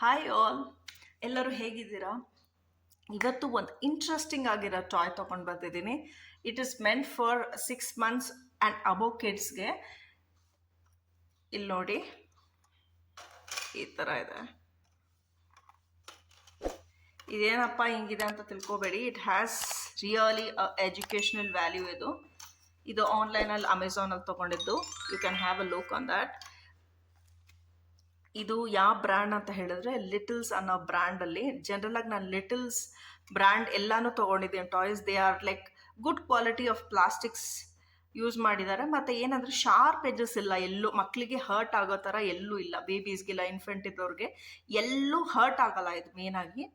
Hi all, ಎಲ್ಲರೂ ಹೇಗಿದ್ದೀರಾ? ಇವತ್ತು ಒಂದು ಇಂಟ್ರೆಸ್ಟಿಂಗ್ ಆಗಿರೋ ಟಾಯ್ ತೊಗೊಂಡು ಬಂದಿದ್ದೀನಿ. It is meant for 6 months and above ಕಿಡ್ಸ್ಗೆ. ಇಲ್ಲಿ ನೋಡಿ, ಈ ಥರ ಇದೆ. ಇದೇನಪ್ಪ ಹಿಂಗಿದೆ ಅಂತ ತಿಳ್ಕೊಬೇಡಿ. It has really educational value. ಇದು ಆನ್ಲೈನಲ್ಲಿ ಅಮೆಝಾನಲ್ಲಿ ತೊಗೊಂಡಿದ್ದು. You can have a look on that. ಇದು ಯಾವ ಬ್ರ್ಯಾಂಡ್ ಅಂತ ಹೇಳಿದ್ರೆ ಲಿಟಲ್ಸ್ ಅನ್ನೋ ಬ್ರ್ಯಾಂಡಲ್ಲಿ. ಜನರಲಾಗಿ ನಾನು ಲಿಟಲ್ಸ್ ಬ್ರ್ಯಾಂಡ್ ಎಲ್ಲನೂ ತೊಗೊಂಡಿದ್ದೀನಿ toys. They are like good quality of plastics use ಮಾಡಿದ್ದಾರೆ. ಮತ್ತು ಏನಂದರೆ ಶಾರ್ಪ್ ಎಜಸ್ ಇಲ್ಲ, ಎಲ್ಲೂ ಮಕ್ಕಳಿಗೆ ಹರ್ಟ್ ಆಗೋ ಥರ ಎಲ್ಲೂ ಇಲ್ಲ. ಬೇಬೀಸ್ಗೆಲ್ಲ ಇನ್ಫೆಂಟ್ ಇದ್ದವ್ರಿಗೆ ಎಲ್ಲೂ ಹರ್ಟ್ ಆಗಲ್ಲ ಇದು ಮೇನಾಗಿ.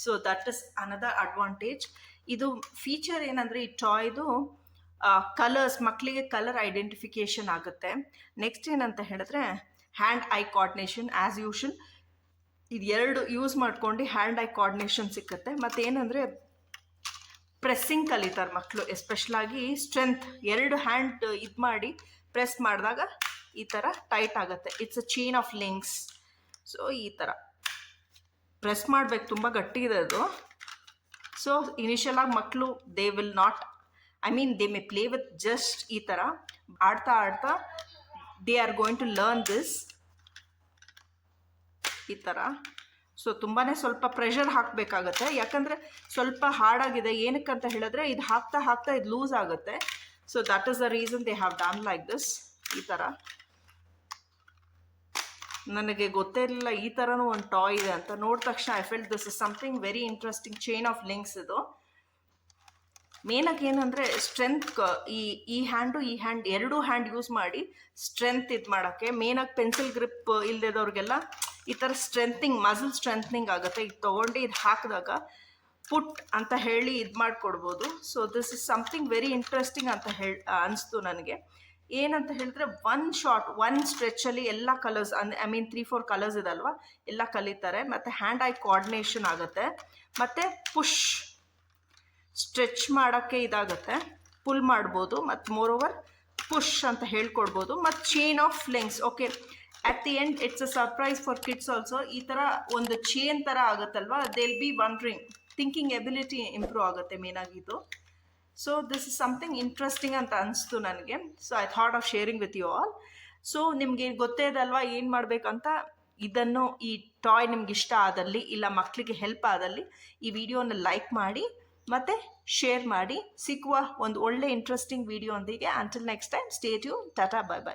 So that is another advantage. ಇದು ಫೀಚರ್ ಏನಂದರೆ ಈ ಟಾಯ್ದು ಕಲರ್ಸ್, ಮಕ್ಕಳಿಗೆ ಕಲರ್ ಐಡೆಂಟಿಫಿಕೇಷನ್ ಆಗುತ್ತೆ. ನೆಕ್ಸ್ಟ್ ಏನಂತ ಹೇಳಿದ್ರೆ hand I coordination as usual. ಇದು ಎರಡು ಯೂಸ್ ಮಾಡ್ಕೊಂಡು ಹ್ಯಾಂಡ್ ಐ ಕೋಆರ್ಡಿನೇಷನ್ ಸಿಕ್ಕತ್ತೆ. ಮತ್ತು ಏನಂದರೆ ಪ್ರೆಸ್ಸಿಂಗ್ ಕಲಿತಾರೆ ಮಕ್ಕಳು, ಎಸ್ಪೆಷಲಾಗಿ ಸ್ಟ್ರೆಂತ್. ಎರಡು ಹ್ಯಾಂಡ್ ಇದು ಮಾಡಿ ಪ್ರೆಸ್ ಮಾಡಿದಾಗ ಈ ಥರ ಟೈಟ್ ಆಗುತ್ತೆ. It's a chain of links. So ಈ ಥರ ಪ್ರೆಸ್ ಮಾಡಬೇಕು, ತುಂಬ ಗಟ್ಟಿ ಇದೆ ಅದು. ಸೊ ಇನಿಷಿಯಲಾಗಿ ಮಕ್ಕಳು they will not, they may play with just ಈ ಥರ ಆಡ್ತಾ ಆಡ್ತಾ they are going to learn this ಈ ಥರ. ಸೊ ತುಂಬಾ ಸ್ವಲ್ಪ ಪ್ರೆಷರ್ ಹಾಕಬೇಕಾಗತ್ತೆ, ಯಾಕಂದರೆ ಸ್ವಲ್ಪ ಹಾರ್ಡಾಗಿದೆ. ಏನಕ್ಕಂತ ಹೇಳಿದ್ರೆ ಇದು ಹಾಕ್ತಾ ಹಾಕ್ತಾ ಇದು ಲೂಸ್ ಆಗುತ್ತೆ. So that is the reason they have done like this. ಈ ಥರ ನನಗೆ ಗೊತ್ತೇ ಇರಲಿಲ್ಲ ಈ ಥರನೂ ಒಂದು ಟಾಯ್ ಇದೆ ಅಂತ. ನೋಡಿದ ತಕ್ಷಣ I felt this is something very interesting. Chain of links ಇದು. ಮೇನಾಗಿ ಏನಂದರೆ ಸ್ಟ್ರೆಂತ್, ಈ ಹ್ಯಾಂಡು ಈ ಹ್ಯಾಂಡ್ ಎರಡೂ ಹ್ಯಾಂಡ್ ಯೂಸ್ ಮಾಡಿ ಸ್ಟ್ರೆಂತ್ ಇದು ಮಾಡೋಕ್ಕೆ. ಮೇನಾಗಿ ಪೆನ್ಸಿಲ್ ಗ್ರಿಪ್ ಇಲ್ಲದವ್ರಿಗೆಲ್ಲ ಈ ಥರ ಸ್ಟ್ರೆಂಥಿಂಗ್, ಮಸಲ್ ಸ್ಟ್ರೆಂಥನಿಂಗ್ ಆಗುತ್ತೆ. ಇದು ತೊಗೊಂಡು ಇದು ಹಾಕಿದಾಗ ಪುಟ್ ಅಂತ ಹೇಳಿ ಇದು ಮಾಡಿಕೊಡ್ಬೋದು. So this is something very interesting ಅಂತ ಅನಿಸ್ತು ನನಗೆ. ಏನಂತ ಹೇಳಿದ್ರೆ ಒನ್ ಸ್ಟ್ರೆಚಲ್ಲಿ ಎಲ್ಲ ಕಲರ್ಸ್, 3-4 ಕಲರ್ಸ್ ಇದಲ್ವ, ಎಲ್ಲ ಕಲಿತಾರೆ. ಮತ್ತು ಹ್ಯಾಂಡ್ ಐ ಕೋಆರ್ಡಿನೇಷನ್ ಆಗುತ್ತೆ. ಮತ್ತು ಪುಷ್ ಸ್ಟ್ರೆಚ್ ಮಾಡೋಕ್ಕೆ ಇದಾಗುತ್ತೆ, ಪುಲ್ ಮಾಡ್ಬೋದು. ಮತ್ತು ಮೋರ್ ಓವರ್ ಪುಷ್ ಅಂತ ಹೇಳ್ಕೊಡ್ಬೋದು. ಮತ್ತು chain of links. Okay, at the end it's a surprise for kids also. ಈ ಥರ ಒಂದು ಚೈನ್ ಥರ ಆಗುತ್ತಲ್ವ, they will be wondering, thinking ability improve ಆಗುತ್ತೆ ಮೇನಾಗಿದ್ದು. So this is something interesting ಅಂತ ಅನಿಸ್ತು ನನಗೆ. So I thought of sharing with you all. So ನಿಮಗೆ ಗೊತ್ತೇ ಇದಲ್ವಾ ಏನು ಮಾಡಬೇಕಂತ. ಇದನ್ನು, ಈ ಟಾಯ್ ನಿಮ್ಗೆ ಇಷ್ಟ ಆದಲ್ಲಿ, ಇಲ್ಲ ಮಕ್ಕಳಿಗೆ ಹೆಲ್ಪ್ ಆದಲ್ಲಿ ಈ ವಿಡಿಯೋನ ಲೈಕ್ ಮಾಡಿ ಮತ್ತು ಶೇರ್ ಮಾಡಿ. ಸಿಕ್ಕುವ ಒಂದು ಒಳ್ಳೆ ಇಂಟ್ರೆಸ್ಟಿಂಗ್ ವಿಡಿಯೋ ಒಂದಿಗೆ. Until next time, stay tune. Tata, bye bye.